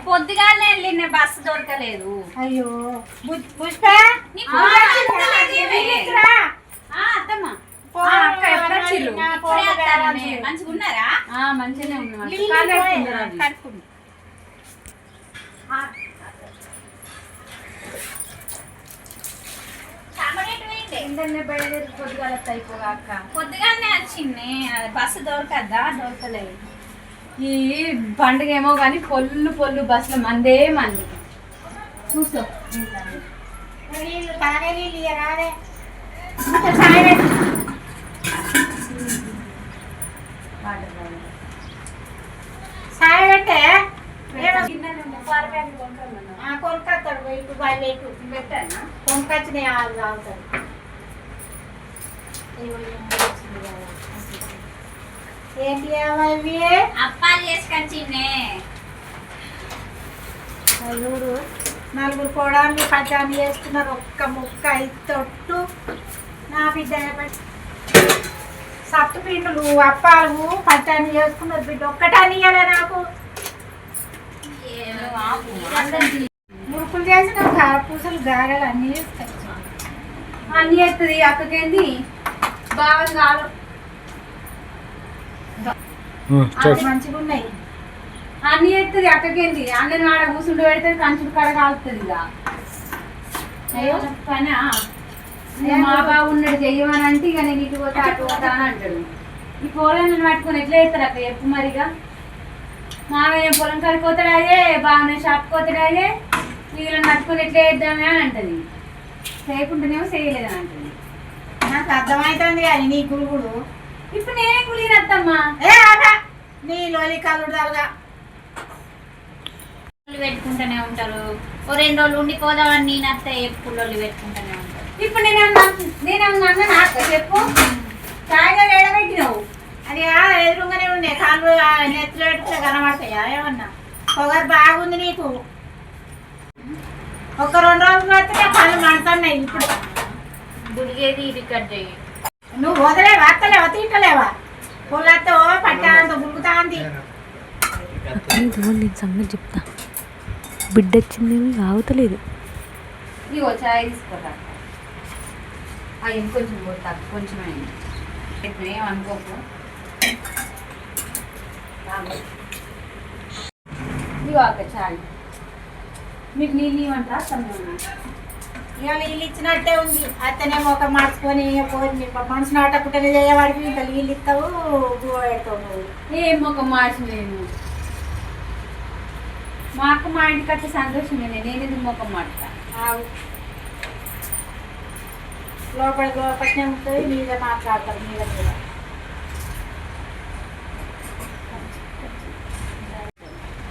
పొద్దుగానే వెళ్ళిన బస్సు దొరకలేదు. అయ్యో పుష్ప అత్తమ్మా మంచిగా ఉన్నారా? మంచిగానే ఉన్నారు. పొద్దుగానే వచ్చింది బస్సు దొరకలేదు. ఈ పండుగ ఏమో కానీ పొల్లు బస్సులో మందే మంది చూసా. సాయ పెట్టే కొనుక్కొస్తాడు కొనుక్కొచ్చినాయి తాగుతాడు. ఏంటి అవి అప్పాలు చేసుకొచ్చిండే. చూడు నలుగురు కోడాన్ని పచ్చాన్ని వేసుకున్నారు. ఒక్క ముక్క తొట్టు నా బిడ్డ సత్తు పిండులు అప్పాలు పచ్చాన్ని చేసుకున్నారు. బిడ్డ ఒక్కటాన్ని ఇయ్యాలే నాకు. మురుకులు చేసిన పూసలు గారెలు అన్నీ అన్నీ వేస్తుంది. అక్కకేంది బాగా కాదు మంచిగా ఉన్నాయి. అన్నీ వేస్తుంది. అక్కకేంది అన్నని ఆడ కూర్చుంటూ పెడితే కంచుడు కాడ కాలుతుంది. ఇక అయ్యో పనా మా బాబు ఉన్నాడు చెయ్యమని అంటే ఇక నేను ఇటు పోతా అటు పోతా అని అంటాడు. ఈ పొలాన్ని పట్టుకొని ఎట్లా వేస్తారు అక్క చెప్పు మరిగా. మామయ్య పొలం కడిపోతాడు అదే బాగానే షాప్ పోతాడు అదే వీళ్ళని పట్టుకొని ఎట్లా వేద్దామే అని అంటది. చేయకుండానేమో చేయలేదని అంటుంది. నాకు అర్థమవుతుంది కానీ నీ గురుగుడు. ఇప్పుడు నేనే కులినత్తమ్మా. నీ లోలి కలుడుదలుగా పెట్టుకుంటూనే ఉంటారు. ఓ 2 రోజులు ఉండిపోదామని నేను అత్త ఎప్పుడు పెట్టుకుంటూనే ఉంటారు. ఇప్పుడు నేనేమన్నా నాకు చెప్పు కాయగారు ఎడబెట్టినావు. అది ఎదురుగానే ఉన్నాయి. కాళ్ళు నెత్తులు పెట్టుకుంటే కనబడతాయా ఏమన్నా? పొగరు బాగుంది నీకు. ఒక 2 రోజులు వస్తే కళ్ళు మండుతున్నాయి. ఇప్పుడు గుడిగేది ఇది కట్ చేయి. నువ్వు వదలేవా అత్తలేవా తింటలేవా? పొలతో పట్టాంత గురుగుతా ఉంది. నేను సంగతి చెప్తా. బిడ్డ వచ్చిందేమి ఆగుతలేదు. ఇగో చాయ్ తీసుకోరా. అవి కొంచెం కొడతా కొంచెం అయింది. ఏమనుకోకు. ఇగో అక్క చాయ్. మీకు నీళ్ళు ఇవ్వంటారా సమయం? ఇవాళ నీళ్ళు ఇచ్చినట్టే ఉంది. అత్తనేమో ఒక మార్చుకొని పోయి మనసు నాటకుంటేనే చేయవాడికి ఇంకా నీళ్ళు ఇస్తావు గువ పెడతావు. నువ్వు ఏం ఒక మార్చి నేను మా అక్క మా ఇంటికి వచ్చే సంతోషమే. నేను ఇది మొక్క మాడతా. లోపలనే ఉంటుంది. మీరే మాట్లాడతారు. మీద కూడా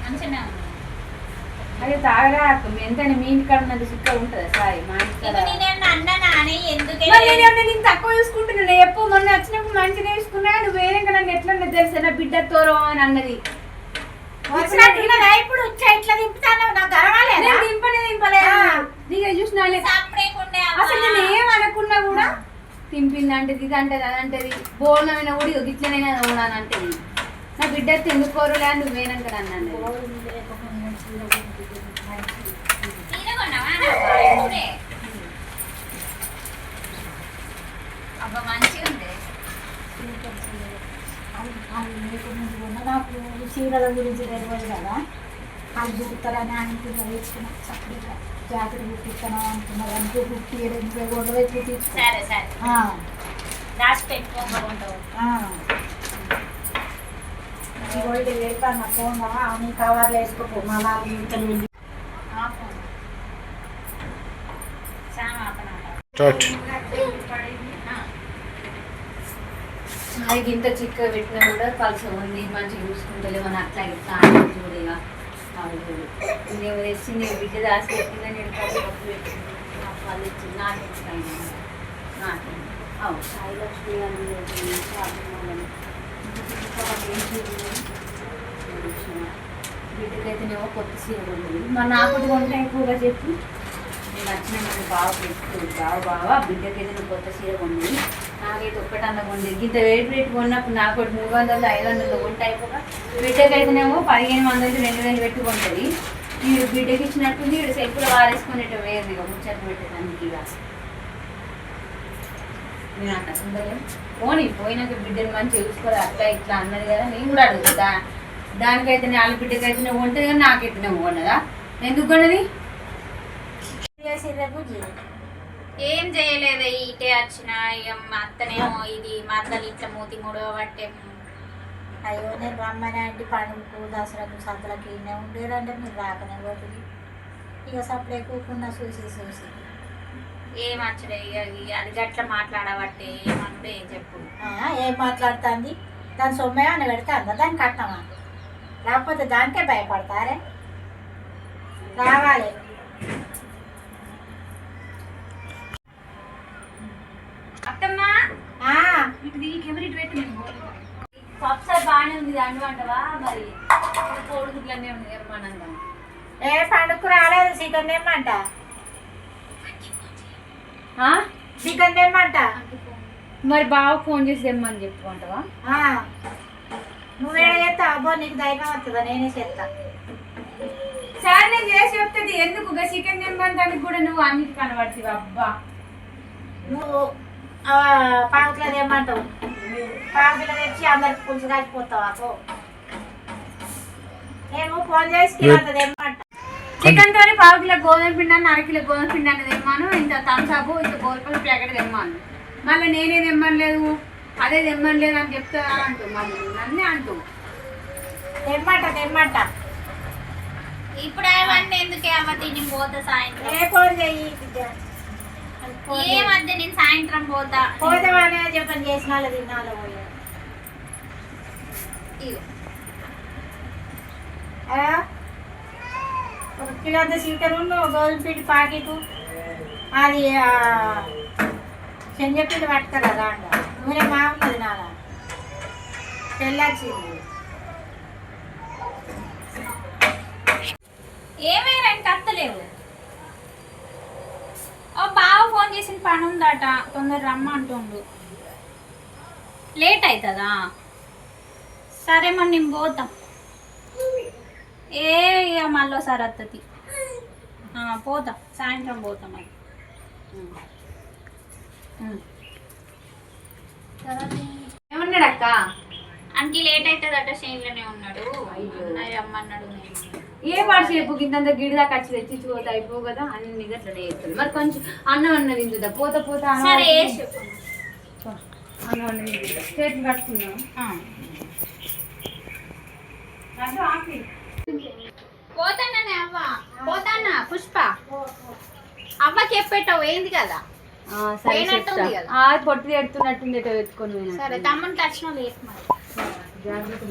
మంచిగా అదే తాగరా అక్క. ఎంతైనా మీ ఇంటికాడ ఉన్నది చిక్క ఉంటుంది సాయి. మా ఇంటికాడ నేను తక్కువ చూసుకుంటున్నా. ఎప్పుడు మొన్న వచ్చినప్పుడు మంచిగా చూసుకున్నా. నువ్వు వేరే నన్ను ఎట్లా తెలుసా నా బిడ్డ తోరో అని అన్నది. ఇప్పుడు ఇట్లా దింపుతాను. నాకు గర్వాలేదు. దింపలేదు దిగ చూసినా అసలు నేను ఏమనుకున్నా కూడా తింపిందంటది ఇది అంటది అదంటది. బోర్ణమైనా కూడా గిట్లనైనా కూడా అని అంటది. నా బిడ్డ ఎందుకు కోరలే అని నువ్వేనంక నన్ను నాకు చీరల గురించి తెలియదు కదా. అది చూపుతారని అనుకున్నా. వేసుకున్నా చక్కగా జాకెట్ కుట్టిస్తాను అనుకున్నారు. అనుకో కుట్టి 2 కుట్టించుకో. గోల్డ్ వేస్తాను ఫోన్ నీ కవర్లు వేసుకోపో. మా వాళ్ళు వెళ్ళి అది ఇంత చిక్కగా పెట్టినా కూడా పలుస ఉంది. మంచిగా చూసుకుంటలే మన అట్లా ఇట్లా చూడగా నేను తెచ్చి నేను బిడ్డ దాసి పెట్టిందా. నేను కప్పు పెట్టింది వాళ్ళు ఇచ్చింది. నాటు సాయి లక్ష్మి బిడ్డకైతేనేమో కొత్త సీర ఉంటుంది. మా నాకు కొంటే ఎక్కువగా చెప్పి నచ్చినట్టు బాగా పెట్టుకోడు బాగా బిడ్డకైతే నువ్వు కొత్త చీర కొంది నాకైతే ఒక్కటన్నా కొంది ఇంత రేటు కొన్నప్పుడు నాకు ఒకటి 300 500 కొంటే అయిపోగా బిడ్డకైతేనేమో 1500 2000 పెట్టుకుంటుంది ఈ బిడ్డకి ఇచ్చినట్టుంది ఇక్కడ సెల్ఫ్లో వారేసుకునేట వేరు ఇక ముచ్చట్లు పెట్టేదానికి ఇక నేను అట్లా ఉండలే పోయినాక బిడ్డను మంచిగా చూసుకోవాలి అట్లా ఇట్లా అన్నది కదా నేను కూడా అడుగుతా దానికైతే వాళ్ళ బిడ్డకైతేనే ఉంటుంది కానీ నాకైతేనే కొన్నదా ఎందుకు కొన్నది ఏం చేయలేదు ఇటే వచ్చిన ఇక మా అత్తనేమో ఇది మా అత్తలు ఇట్లా మూతి మూడో పట్టే అయ్యో నేను రమ్మని అంటే పండుగకు దసరాకు సంతలకి ఈయన ఉండేదంటే మీరు రాకనే పోతుంది ఇక సప్లై కూకుండా చూసి ఏం వచ్చలే ఇక అది గట్ల మాట్లాడబట్టే ఏమనుడు ఏం చెప్పు ఏం మాట్లాడుతుంది దాని సొమ్మేమని పెడతా దాన్ని కట్టమా లేకపోతే దానికే భయపడతారే రావాలి అత్తమ్మా కెమెరా పెట్టి పప్సారి బాగానే ఉంది అంటు అంటవా మరి కోడుగుడ్లనే ఉంది ఏమన్నా ఏ పండుగకు రాలేదు చికెన్ తెమ్మంట చికెన్ తెమ్మంట మరి బాగా ఫోన్ చేసి తెమ్మని చెప్పుకుంటావా నువ్వేడ చేస్తా అబ్బో నీకు ధైర్యం వస్తుందా నేనే చేస్తా సరే నేను చేసి చెప్తుంది ఎందుకు చికెన్ తెమ్మంటానికి కూడా నువ్వు అన్నిటి కనబడుతుంది అబ్బా నువ్వు పావుకిలో తెమ్మంటావు పావుకిలో తెచ్చి అందరికి పులుసు కాచిపోతావు నేను ఫోన్ చేసి తెమ్మంట చికెన్ తోని 1/2 కిలో గోధుమ పిండి అన్న 1/2 కిలో గోధుమ పిండి అన్న తెమ్మాను ఇంత థమ్స్అప్ ఇంత గోల్పల ప్యాకెట్ తెమ్మాను మళ్ళీ నేనే తెమ్మనలేదు అదే తెమ్మనలేదు అని చెప్తా అంటూ మళ్ళీ నన్నే అంటూ తెమ్మంట ఇప్పుడు ఏమన్నా ఎందుకే అమ్మ తిని పోతా సాయంత్రం ఏ ఫోన్ చెయ్యి ఏమద్దు నేను సాయంత్రం పోతావానే చెప్పని చేసిన వాళ్ళు తినాలి పోయా ఒక కిలో అంత చికెన్ గోధుమ పిండి ప్యాకెట్ అది శనగపిండి పట్టుకరా దాంట్లో నూనె బాగున్నది నాలా తెల్లాచింది ఏమైనా కత్తలేవు ఓ బావ ఫోన్ చేసిన పని ఉందట తొందర రమ్మంటుండు లేట్ అవుతుందా సరే మరి నేను పోతాం ఇక మళ్ళీ సార్ అత్తది పోతాం సాయంత్రం పోతాం అది ఏమన్నాడు అక్క అంటే లేట్ అవుతుందట షేన్లోనే ఉన్నాడు అది రమ్మన్నాడు నేను ఏ పాటు చెప్పు ఇంత గిడి దాకా వచ్చి తెచ్చి పోతే అయిపోవు కదా అన్ని అట్లనే చేస్తుంది మరి కొంచెం అన్నం అన్నది ఇందుదా పోతా సరే అన్నం అన్నది చేతులు కట్టుకున్నాం పోతాననే అవ్వ పోతానా పుష్ప అవ్వకి చెప్పేటావు ఏంది కదా పొట్టి ఎడుతున్నట్టుంది ఎటో ఎత్తుకొని సరే తమ్మునికి వచ్చిన లేట్ మరి జాగ్రత్త